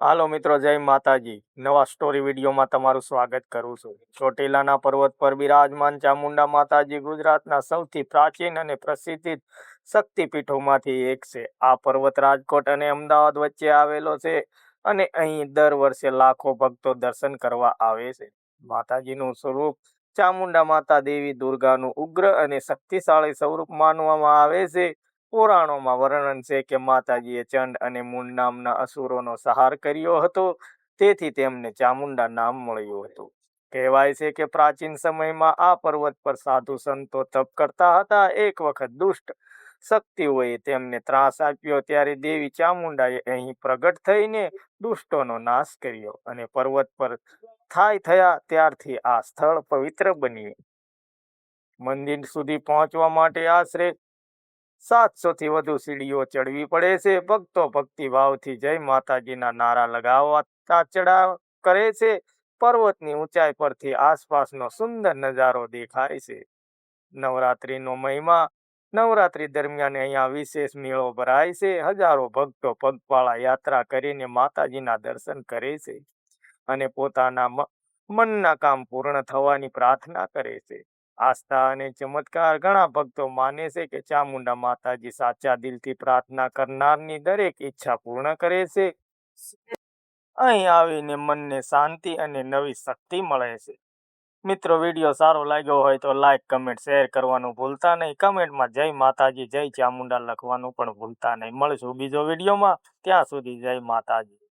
હાલો મિત્રો, જય માતાજી. નવા સ્ટોરી વિડીયોમાં તમારું સ્વાગત કરું છું. ચોટીલાના પર્વત પર બિરાજમાન ચામુંડા માતાજી ગુજરાતના સૌથી પ્રાચીન અને પ્રસિદ્ધ શક્તિપીઠોમાંથી એક છે. આ પર્વત રાજકોટ અને અમદાવાદ વચ્ચે આવેલો છે અને અહીં દર વર્ષે લાખો ભક્તો દર્શન કરવા આવે છે. માતાજીનું સ્વરૂપ ચામુંડા માતા દેવી દુર્ગાનું ઉગ્ર અને શક્તિશાળી સ્વરૂપ માનવામાં આવે છે. પુરાણોમાં વર્ણન છે કે માતાજીએ ચંડ અને મૂળ નામના અસુરોનો સંહાર કર્યો હતો, તેથી તેમને ચામુંડા નામ મળ્યું હતું. કહેવાય છે કે પ્રાચીન સમયમાં આ પર્વત પર સાધુ સંતો તપ કરતા હતા. એક વખત દુષ્ટ શક્તિઓએ તેમને ત્રાસ આપ્યો, ત્યારે દેવી ચામુંડાએ અહીં પ્રગટ થઈને દુષ્ટોનો નાશ કર્યો અને પર્વત પર સ્થાયી થયા. ત્યારથી આ સ્થળ પવિત્ર બન્યું. મંદિર સુધી પહોંચવા માટે આશરે 700 થી વધુ સીડીઓ ચડવી પડે છે. ભક્તો ભક્તિભાવથી જય માતાજીના નારા લગાવતા ચડાવ કરે છે. પર્વતની ઊંચાઈ પરથી આસપાસનો સુંદર નજારો દેખાય છે. નવરાત્રિનો મહિમા. નવરાત્રિ દરમિયાન અહીંયા વિશેષ મેળો ભરાય છે. હજારો ભક્તો પગપાળા યાત્રા કરીને માતાજીના દર્શન કરે છે અને પોતાના મનના કામ પૂર્ણ થવાની પ્રાર્થના કરે છે. આસ્થા અને ચમત્કાર. ઘણા ભક્તો માને છે કે ચામુંડા માતાજી સાચા દિલથી પ્રાર્થના કરનારની દરેક ઈચ્છા પૂર્ણ કરે છે. અહીં આવીને મનને શાંતિ અને નવી શક્તિ મળે છે. મિત્રો, વિડીયો સારો લાગ્યો હોય તો લાઈક, કમેન્ટ, શેર કરવાનું ભૂલતા નહીં. કમેન્ટમાં જય માતાજી, જય ચામુંડા લખવાનું પણ ભૂલતા નહીં. મળીશું બીજો વિડીયોમાં. ત્યાં સુધી જય માતાજી.